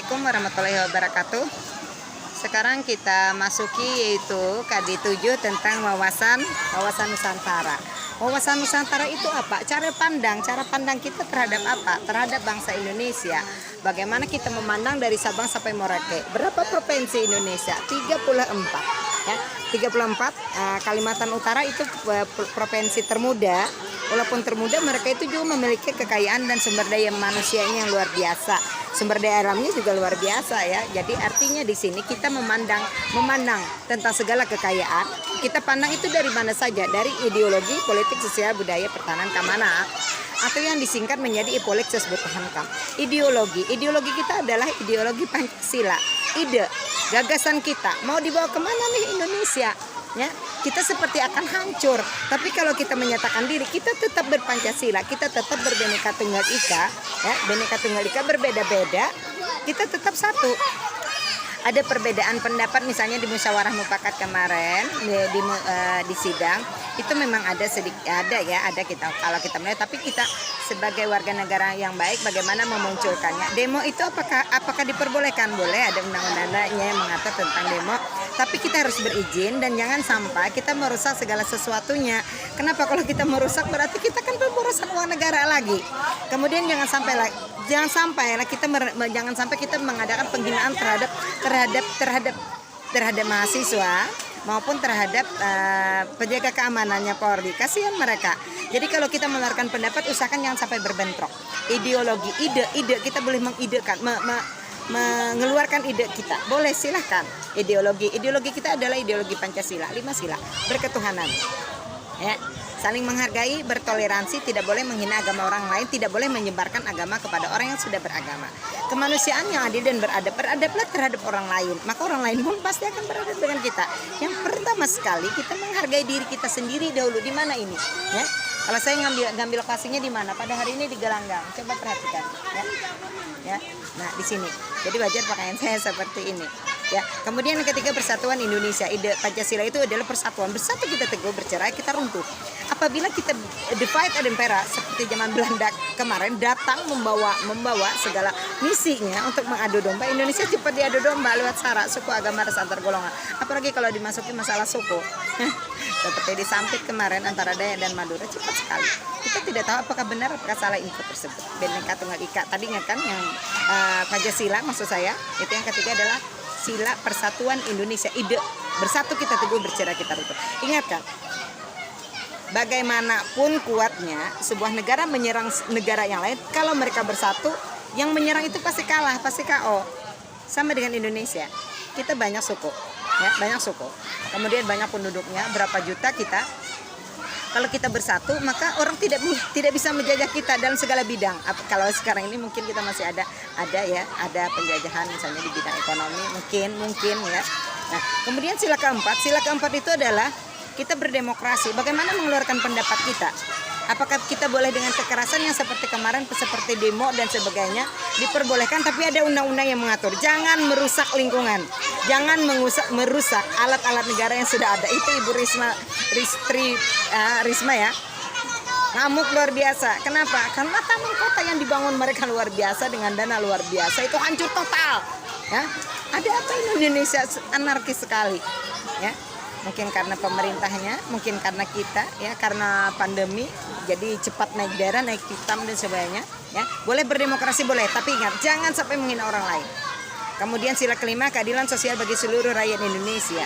Assalamualaikum warahmatullahi wabarakatuh. Sekarang kita masuki yaitu KD 7 tentang wawasan Nusantara. Wawasan Nusantara itu apa? Cara pandang kita terhadap apa? Terhadap bangsa Indonesia. Bagaimana kita memandang dari Sabang sampai Merauke. Berapa provinsi Indonesia? 34. Ya, 34. Kalimantan Utara itu provinsi termuda. Walaupun termuda, mereka itu juga memiliki kekayaan dan sumber daya manusianya yang luar biasa. Sumber daya alamnya juga luar biasa ya. Jadi artinya di sini kita memandang tentang segala kekayaan. Kita pandang itu dari mana saja, dari ideologi, politik, sosial, budaya, pertahanan, keamanan, atau yang disingkat menjadi IPOLIK tersebut tahankam. Ideologi kita adalah ideologi Pancasila. Ide, gagasan kita mau dibawa kemana nih Indonesia? Ya, kita seperti akan hancur. Tapi kalau kita menyatakan diri, kita tetap berpancasila, kita tetap berbineka tunggal ika, ya, bineka tunggal ika berbeda-beda, kita tetap satu. Ada perbedaan pendapat misalnya di musyawarah mufakat kemarin di sidang itu memang ada kita kalau kita melihat, tapi kita sebagai warga negara yang baik bagaimana memunculkannya. Demo itu apakah diperbolehkan? Boleh, ada undang-undangnya yang mengatur tentang demo, tapi kita harus berizin dan jangan sampai kita merusak segala sesuatunya. Kenapa? Kalau kita merusak berarti kita kan berurusan uang negara lagi. Kemudian jangan sampai kita mengadakan penghinaan terhadap mahasiswa maupun terhadap penjaga keamanannya Polri. Kasihan mereka. Jadi kalau kita mengeluarkan pendapat, usahakan jangan sampai berbentrok. Ideologi, ide kita boleh mengidekan, mengeluarkan ide kita. Boleh, silahkan. Ideologi kita adalah ideologi Pancasila, 5 sila, berketuhanan. Ya. Saling menghargai, bertoleransi, tidak boleh menghina agama orang lain, tidak boleh menyebarkan agama kepada orang yang sudah beragama. Kemanusiaan yang adil dan beradablah terhadap orang lain, maka orang lain pun pasti akan beradab dengan kita. Yang pertama sekali kita menghargai diri kita sendiri dahulu. Di mana ini? Ya. Kalau saya ngambil lokasinya di mana? Pada hari ini di Gelanggang. Coba perhatikan. Ya. Nah di sini. Jadi wajar pakaian saya seperti ini. Ya, kemudian yang ketiga, persatuan Indonesia. Ide Pancasila itu adalah persatuan. Bersatu kita teguh, bercerai kita runtuh. Apabila kita divide and impera seperti zaman Belanda kemarin datang membawa segala misinya untuk mengadu domba, Indonesia cepat diadu domba lewat sara, suku, agama, ras, antar golongan. Apalagi kalau dimasuki masalah suku. Seperti di Sampit kemarin antara Dayak dan Madura, cepat sekali. Kita tidak tahu apakah benar apakah salah info tersebut. Bineka Tunggal Ika tadinya kan yang Pancasila maksud saya, itu yang ketiga adalah sila persatuan Indonesia. Ide bersatu kita teguh, bercerai kita runtuh. Ingatkan, bagaimanapun kuatnya sebuah negara menyerang negara yang lain, kalau mereka bersatu, yang menyerang itu pasti kalah, pasti KO. Sama dengan Indonesia, kita banyak suku, ya, banyak suku. Kemudian banyak penduduknya, berapa juta kita. Kalau kita bersatu, maka orang tidak bisa menjajah kita dalam segala bidang. Kalau sekarang ini mungkin kita masih ada penjajahan misalnya di bidang ekonomi, mungkin ya. Nah, kemudian sila keempat itu adalah kita berdemokrasi. Bagaimana mengeluarkan pendapat kita? Apakah kita boleh dengan kekerasan yang seperti kemarin, seperti demo dan sebagainya, diperbolehkan, tapi ada undang-undang yang mengatur. Jangan merusak lingkungan, jangan merusak alat-alat negara yang sudah ada. Itu Ibu Risma ya, ngamuk luar biasa. Kenapa? Karena taman kota yang dibangun mereka luar biasa dengan dana luar biasa, itu hancur total. Ya, ada apa Indonesia anarkis sekali? Ya. Mungkin karena pemerintahnya, mungkin karena kita, ya, karena pandemi, jadi cepat naik darah, naik hitam dan sebagainya. Ya, boleh berdemokrasi boleh, tapi ingat jangan sampai menghina orang lain. Kemudian sila kelima, keadilan sosial bagi seluruh rakyat Indonesia.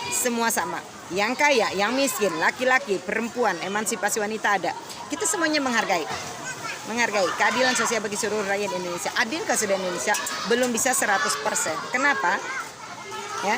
Semua sama, yang kaya, yang miskin, laki-laki, perempuan, emansipasi wanita ada. Kita semuanya menghargai keadilan sosial bagi seluruh rakyat Indonesia. Adil ke seluruh Indonesia belum bisa 100%. Kenapa? Ya,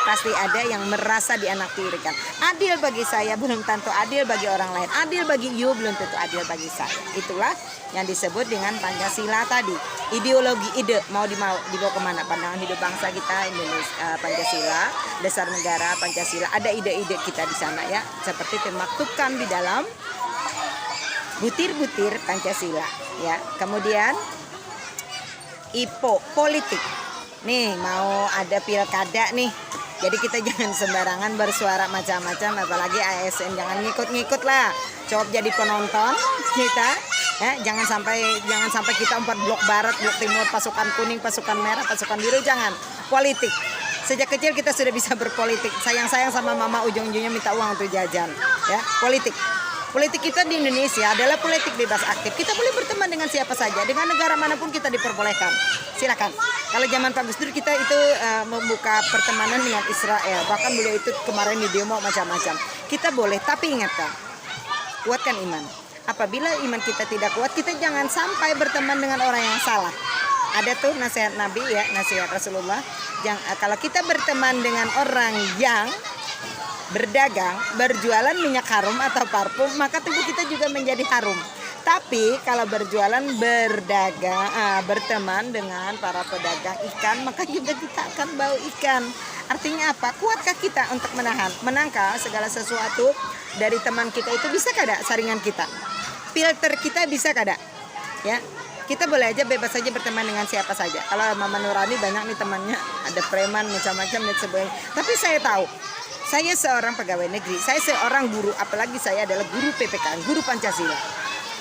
pasti ada yang merasa dianaktirikan. Adil bagi saya belum tentu adil bagi orang lain. Adil bagi you belum tentu adil bagi saya. Itulah yang disebut dengan Pancasila tadi. Ideologi, ide mau dibawa kemana? Pandangan hidup bangsa kita Indonesia, Pancasila, dasar negara Pancasila. Ada ide-ide kita di sana ya, seperti termaktubkan di dalam butir-butir Pancasila. Ya, kemudian IPO politik. Nih mau ada pilkada nih, jadi kita jangan sembarangan bersuara macam-macam, apalagi ASN, jangan ngikut-ngikut lah. Coba jadi penonton kita, Ya, jangan sampai kita umpat blok barat, blok timur, pasukan kuning, pasukan merah, pasukan biru, jangan. Politik. Sejak kecil kita sudah bisa berpolitik. Sayang-sayang sama mama ujung-ujungnya minta uang untuk jajan. Ya, politik. Politik kita di Indonesia adalah politik bebas aktif. Kita boleh berteman dengan siapa saja, dengan negara manapun kita diperbolehkan. Silakan. Kalau zaman Pak Gus Dur kita itu membuka pertemanan dengan Israel. Bahkan beliau itu kemarin di demo macam-macam. Kita boleh, tapi ingatkan, kuatkan iman. Apabila iman kita tidak kuat, kita jangan sampai berteman dengan orang yang salah. Ada tuh nasihat Nabi ya, nasihat Rasulullah. Kalau kita berteman dengan orang yang berdagang, berjualan minyak harum atau parfum, maka tubuh kita juga menjadi harum. Tapi kalau berjualan, berteman dengan para pedagang ikan, maka juga kita akan bau ikan. Artinya apa? Kuatkah kita untuk menangkal segala sesuatu dari teman kita itu? Bisa kada saringan kita? Filter kita bisa kada? Ya, kita boleh aja bebas saja berteman dengan siapa saja. Kalau Mama Nurani banyak nih temannya, ada preman macam-macam dan sebagainya. Tapi saya tahu, saya seorang pegawai negeri, saya seorang guru, apalagi saya adalah guru PPKN, guru Pancasila.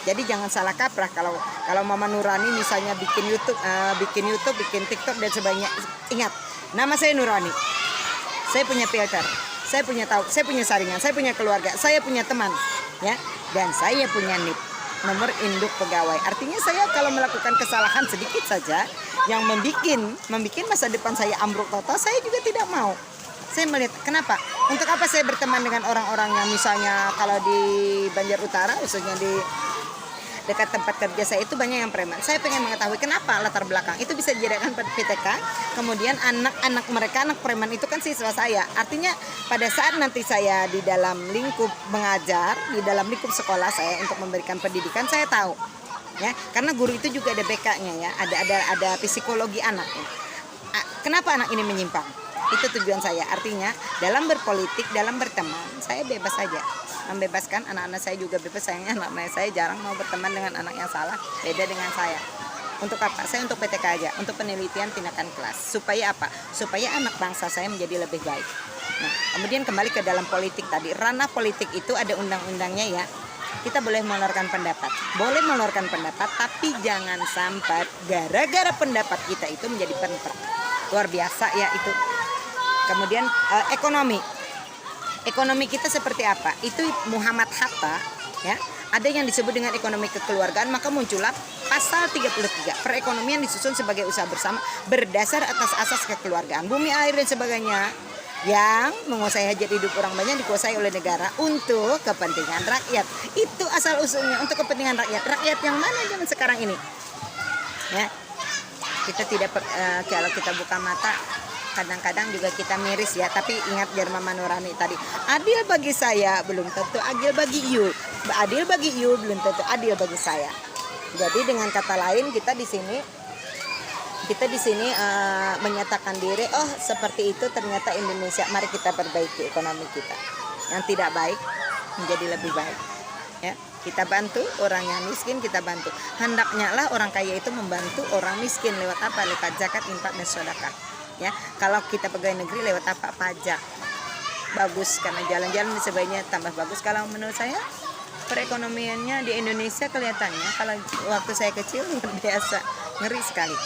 Jadi jangan salah kaprah kalau Mama Nurani misalnya bikin YouTube, bikin TikTok dan sebagainya. Ingat, nama saya Nurani. Saya punya filter, saya punya tahu, saya punya saringan, saya punya keluarga, saya punya teman, ya. Dan saya punya NIP, nomor induk pegawai. Artinya saya kalau melakukan kesalahan sedikit saja yang membuat masa depan saya ambruk total, saya juga tidak mau. Saya melihat kenapa? Untuk apa saya berteman dengan orang-orang yang misalnya kalau di Banjar Utara, khususnya di dekat tempat kerja saya itu banyak yang preman. Saya pengen mengetahui kenapa latar belakang itu bisa dijadikan PTK. Kemudian anak-anak mereka, anak preman itu kan siswa saya. Artinya pada saat nanti saya di dalam lingkup mengajar, di dalam lingkup sekolah saya untuk memberikan pendidikan, saya tahu. Ya, karena guru itu juga ada BK-nya ya, ada psikologi anak. Ya. Kenapa anak ini menyimpang? Itu tujuan saya. Artinya dalam berpolitik, dalam berteman, saya bebas saja. Membebaskan anak-anak saya juga bebas. Sayangnya anak-anak saya jarang mau berteman dengan anak yang salah, beda dengan saya. Untuk apa? Saya untuk PTK aja, untuk penelitian tindakan kelas. Supaya apa? Supaya anak bangsa saya menjadi lebih baik. Nah, kemudian kembali ke dalam politik tadi. Ranah politik itu ada undang-undangnya ya. Kita boleh mengeluarkan pendapat. Boleh mengeluarkan pendapat, tapi jangan sampai gara-gara pendapat kita itu menjadi perang. Luar biasa ya itu. Kemudian ekonomi kita seperti apa? Itu Muhammad Hatta ya. Ada yang disebut dengan ekonomi kekeluargaan, maka muncullah pasal 33. Perekonomian disusun sebagai usaha bersama berdasar atas asas kekeluargaan. Bumi, air dan sebagainya yang menguasai hajat hidup orang banyak dikuasai oleh negara untuk kepentingan rakyat. Itu asal usulnya, untuk kepentingan rakyat. Rakyat yang mana zaman sekarang ini? Ya. Kita tidak kalau kita buka mata kadang-kadang juga kita miris ya, tapi ingat Mama Nurani tadi, adil bagi saya belum tentu adil bagi you, belum tentu adil bagi saya. Jadi dengan kata lain kita di sini menyatakan diri, oh seperti itu ternyata Indonesia, mari kita perbaiki ekonomi kita yang tidak baik menjadi lebih baik ya. Kita bantu orang yang miskin, kita bantu. Hendaknya lah orang kaya itu membantu orang miskin lewat apa? Lewat zakat, infak dan sedekah. Ya, kalau kita pegawai negeri lewat apa? Pajak. Bagus karena jalan-jalan sebaiknya tambah bagus. Kalau menurut saya perekonomiannya di Indonesia kelihatannya kalau waktu saya kecil luar biasa, ngeri sekali.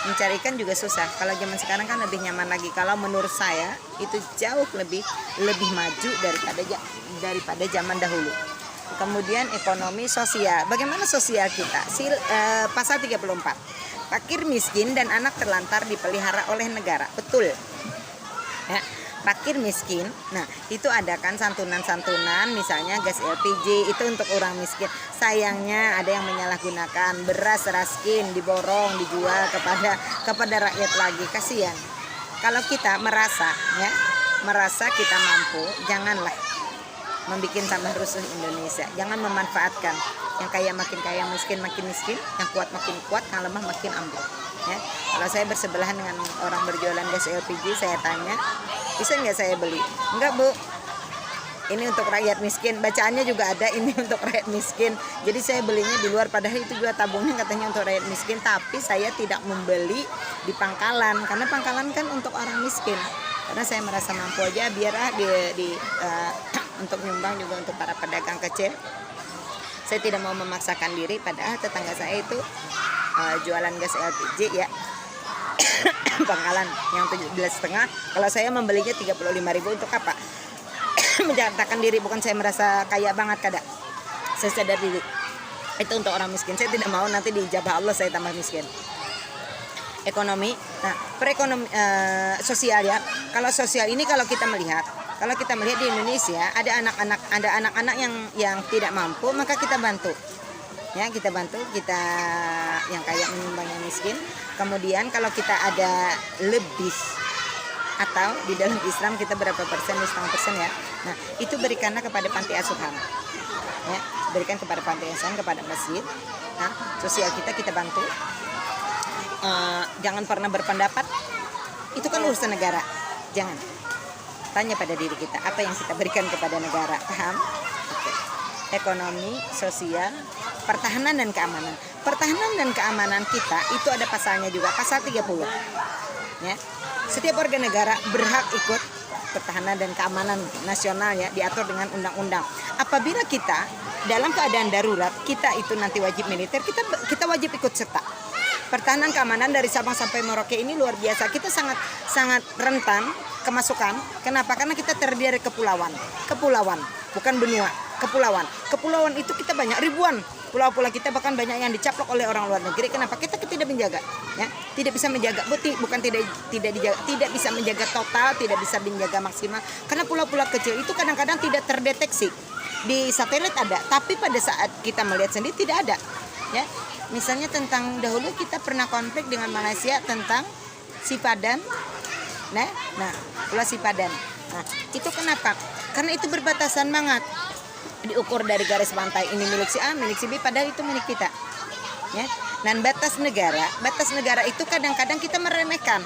Mencari ikan juga susah. Kalau zaman sekarang kan lebih nyaman lagi. Kalau menurut saya itu jauh lebih maju daripada zaman dahulu. Kemudian ekonomi sosial. Bagaimana sosial kita? Pasal 34. Fakir miskin dan anak terlantar dipelihara oleh negara. Betul. Ya, fakir miskin. Nah, itu ada kan santunan-santunan, misalnya gas LPG itu untuk orang miskin. Sayangnya ada yang menyalahgunakan, beras raskin diborong, dijual kepada rakyat lagi. Kasihan. Kalau kita merasa kita mampu, janganlah membuat tambah rusuh Indonesia. Jangan memanfaatkan yang kaya makin kaya, yang miskin makin miskin, yang kuat makin kuat, yang lemah makin ambruk. Ya. Kalau saya bersebelahan dengan orang berjualan gas LPG, saya tanya, bisa nggak saya beli? Enggak bu, ini untuk rakyat miskin. Bacaannya juga ada, ini untuk rakyat miskin. Jadi saya belinya di luar, padahal itu juga tabungnya katanya untuk rakyat miskin. Tapi saya tidak membeli di pangkalan, karena pangkalan kan untuk orang miskin. Karena saya merasa mampu aja, biar untuk nyumbang juga untuk para pedagang kecil. Saya tidak mau memaksakan diri, padahal tetangga saya itu jualan gas LPG ya. Pangkalan yang 17,5. Kalau saya membelinya 35.000 untuk apa? Menjaga diri, bukan saya merasa kaya banget kada. Saya sadar diri. Itu untuk orang miskin. Saya tidak mau nanti diijabah Allah saya tambah miskin. Ekonomi. Nah, perekonomi sosial ya. Kalau sosial ini kalau kita melihat di Indonesia ada anak-anak yang tidak mampu, maka kita bantu. Ya, kita bantu, kita yang kaya menyumbang yang miskin. Kemudian kalau kita ada lebih atau di dalam Islam kita berapa persen, 0,5% ya. Nah, itu berikanlah kepada panti asuhan. Ya, berikan kepada panti asuhan, kepada masjid. Nah, sosial kita bantu. Jangan pernah berpendapat itu kan urusan negara. Jangan. Tanya pada diri kita, apa yang kita berikan kepada negara? Paham? Oke. Ekonomi, sosial, pertahanan dan keamanan. Pertahanan dan keamanan kita itu ada pasalnya juga, pasal 30. Ya. Setiap warga negara berhak ikut pertahanan dan keamanan nasional ya, diatur dengan undang-undang. Apabila kita dalam keadaan darurat, kita itu nanti wajib militer, kita wajib ikut serta. Pertahanan keamanan dari Sabang sampai Merauke ini luar biasa. Kita sangat rentan kemasukan. Kenapa? Karena kita terdiri dari kepulauan, bukan benua, kepulauan. Kepulauan itu kita banyak, ribuan pulau-pulau kita, bahkan banyak yang dicaplok oleh orang luar negeri. Kenapa? Kita tidak menjaga, ya, tidak bisa menjaga. Bukan tidak dijaga, tidak bisa menjaga total, tidak bisa menjaga maksimal. Karena pulau-pulau kecil itu kadang-kadang tidak terdeteksi. Di satelit ada, tapi pada saat kita melihat sendiri tidak ada, ya. Misalnya tentang dahulu kita pernah konflik dengan Malaysia tentang Sipadan. Nah, Pulau Sipadan. Nah, itu kenapa? Karena itu berbatasan banget. Diukur dari garis pantai ini milik si A, milik si B, padahal itu milik kita. Ya. Dan batas negara itu kadang-kadang kita meremehkan.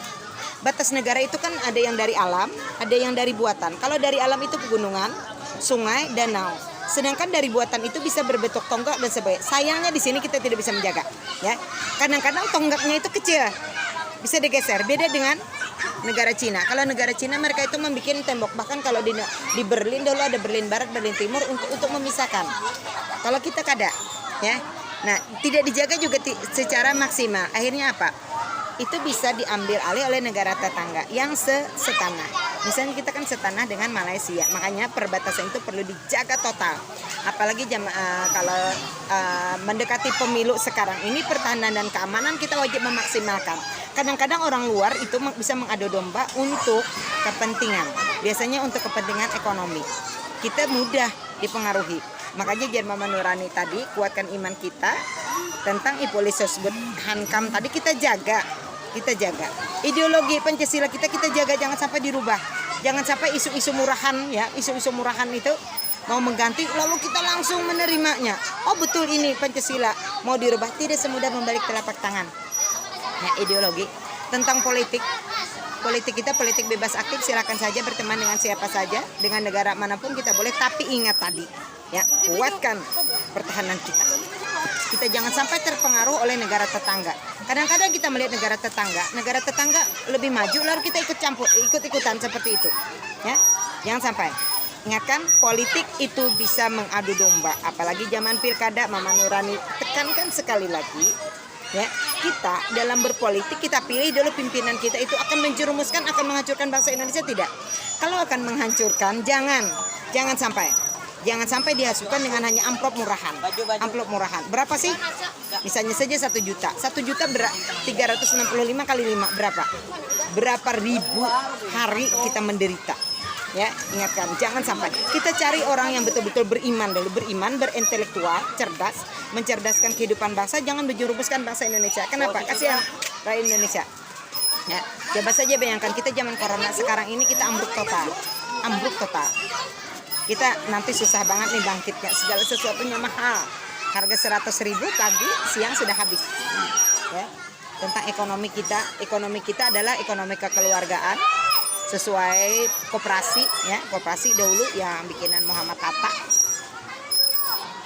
Batas negara itu kan ada yang dari alam, ada yang dari buatan. Kalau dari alam itu pegunungan, sungai, danau. Sedangkan dari buatan itu bisa berbentuk tonggak dan sebagainya. Sayangnya di sini kita tidak bisa menjaga, ya. Kadang-kadang tonggaknya itu kecil, bisa digeser. Beda dengan negara Cina. Kalau negara Cina mereka itu membuat tembok. Bahkan kalau di Berlin dulu ada Berlin Barat, Berlin Timur untuk memisahkan. Kalau kita kada, ya. Nah, tidak dijaga juga secara maksimal. Akhirnya apa? Itu bisa diambil alih oleh negara tetangga yang setanah. Misalnya kita kan setanah dengan Malaysia, makanya perbatasan itu perlu dijaga total. Apalagi kalau mendekati pemilu sekarang ini, pertahanan dan keamanan kita wajib memaksimalkan. Kadang-kadang orang luar itu bisa mengadu domba untuk kepentingan, biasanya untuk kepentingan ekonomi. Kita mudah dipengaruhi. Makanya Jer Mama Nurani tadi, kuatkan iman kita tentang Ipolisosbud Hankam tadi kita jaga. Ideologi Pancasila kita jaga, jangan sampai dirubah. Jangan sampai isu-isu murahan ya, isu-isu murahan itu mau mengganti lalu kita langsung menerimanya. Oh betul ini Pancasila mau dirubah, tidak semudah membalik telapak tangan. Ya, ideologi tentang politik kita politik bebas aktif, silakan saja berteman dengan siapa saja, dengan negara manapun kita boleh, tapi ingat tadi ya, kuatkan pertahanan kita. Kita jangan sampai terpengaruh oleh negara tetangga. Kadang-kadang kita melihat negara tetangga lebih maju lalu kita ikut-ikutan seperti itu. Ya, jangan sampai. Ingatkan, politik itu bisa mengadu domba. Apalagi zaman pilkada, Mama Nurani tekankan sekali lagi. Ya, kita dalam berpolitik kita pilih dulu pimpinan kita itu akan menjerumuskan, akan menghancurkan bangsa Indonesia, tidak. Kalau akan menghancurkan, jangan sampai dihasutkan dengan hanya amplop murahan. Berapa sih? Misalnya saja 1 juta. 1 juta 365 kali 5 berapa? Berapa ribu hari kita menderita. Ya, ingatkan, jangan sampai. Kita cari orang yang betul-betul beriman, berintelektual, cerdas, mencerdaskan kehidupan bangsa, jangan menjerumuskan bangsa Indonesia. Kenapa? Kasihan rakyat Indonesia. Ya, coba saja bayangkan kita zaman corona sekarang ini kita ambruk total. Kita nanti susah banget nih bangkitnya, segala sesuatunya mahal. Harga 100.000 pagi, siang sudah habis. Ya. Tentang ekonomi kita adalah ekonomi kekeluargaan sesuai koperasi ya, koperasi dahulu yang bikinan Muhammad Hatta.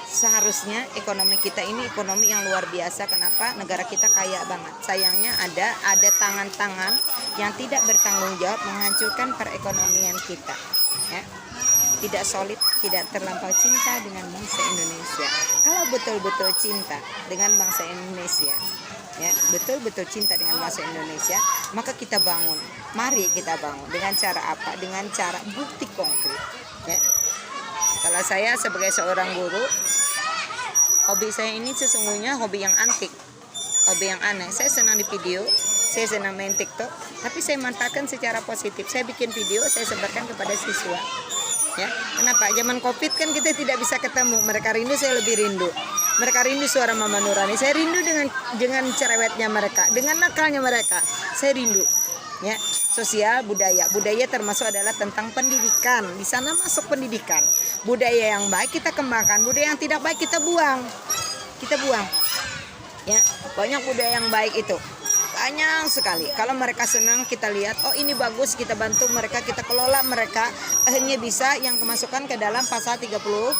Seharusnya ekonomi kita ini ekonomi yang luar biasa. Kenapa? Negara kita kaya banget. Sayangnya ada tangan-tangan yang tidak bertanggung jawab menghancurkan perekonomian kita. Ya. tidak solid, tidak terlampau cinta dengan bangsa Indonesia. Kalau betul-betul cinta dengan bangsa Indonesia, ya, betul-betul cinta dengan bangsa Indonesia, maka kita bangun. Mari kita bangun. Dengan cara apa? Dengan cara bukti konkret. Ya. Kalau saya sebagai seorang guru, hobi saya ini sesungguhnya hobi yang antik, hobi yang aneh. Saya senang di video, saya senang main TikTok, tapi saya manfaatkan secara positif. Saya bikin video, saya sebarkan kepada siswa. Ya, kenapa? Zaman COVID kan kita tidak bisa ketemu. Mereka rindu, saya lebih rindu. Mereka rindu suara Mama Nurani. Saya rindu dengan cerewetnya mereka, dengan nakalnya mereka. Saya rindu. Ya, sosial, budaya. Budaya termasuk adalah tentang pendidikan. Di sana masuk pendidikan. Budaya yang baik kita kembangkan, budaya yang tidak baik kita buang. Kita buang. Ya, banyak budaya yang baik itu. Banyak sekali. Kalau mereka senang, kita lihat, oh ini bagus, kita bantu mereka, kita kelola mereka, akhirnya bisa yang kemasukan ke dalam pasal 31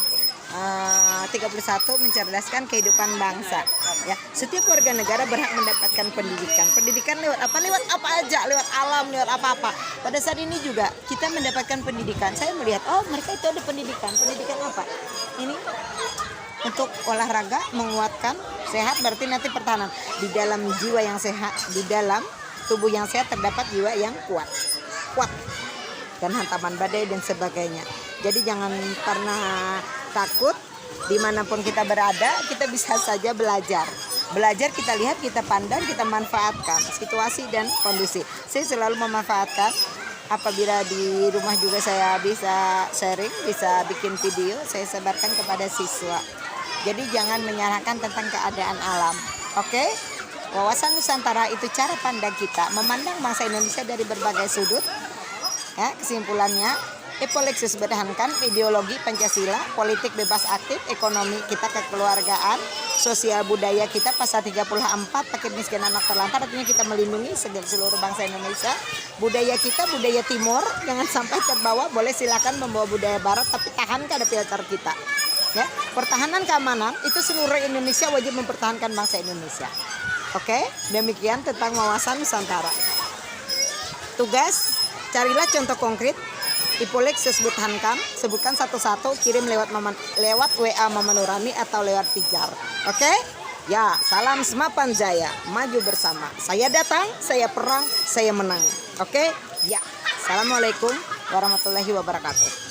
mencerdaskan kehidupan bangsa. Ya, setiap warga negara berhak mendapatkan pendidikan. Pendidikan lewat apa? Lewat apa aja, lewat alam, lewat apa-apa. Pada saat ini juga kita mendapatkan pendidikan. Saya melihat, oh mereka itu ada pendidikan. Pendidikan apa? Ini untuk olahraga, menguatkan, sehat, berarti nanti pertahanan. Di dalam jiwa yang sehat, di dalam tubuh yang sehat terdapat jiwa yang kuat dan hantaman badai dan sebagainya. Jadi jangan pernah takut, dimanapun kita berada kita bisa saja belajar. Kita lihat, kita pandang, kita manfaatkan situasi dan kondisi. Saya selalu memanfaatkan. Apabila di rumah juga saya bisa sharing, bisa bikin video, saya sebarkan kepada siswa. Jadi jangan menyalahkan tentang keadaan alam. Oke? Wawasan Nusantara itu cara pandang kita memandang bangsa Indonesia dari berbagai sudut. Ya, kesimpulannya, Epolexis bertahankan ideologi Pancasila, politik bebas aktif, ekonomi kita kekeluargaan, sosial budaya kita pasal 34, paket miskin anak terlantar, artinya kita melindungi seluruh bangsa Indonesia. Budaya kita, budaya timur, jangan sampai terbawa. Boleh silakan membawa budaya barat, tapi tahan pada filter kita. Ya, pertahanan keamanan itu seluruh Indonesia wajib mempertahankan bangsa Indonesia. Oke, demikian tentang wawasan Nusantara. Tugas, carilah contoh konkret. Ipolexis bertahankan, sebutkan satu-satu, kirim lewat WA Mama Nurani atau lewat pijar. Oke? Ya, salam Semapan Jaya, maju bersama. Saya datang, saya perang, saya menang. Oke? Ya. Assalamualaikum warahmatullahi wabarakatuh.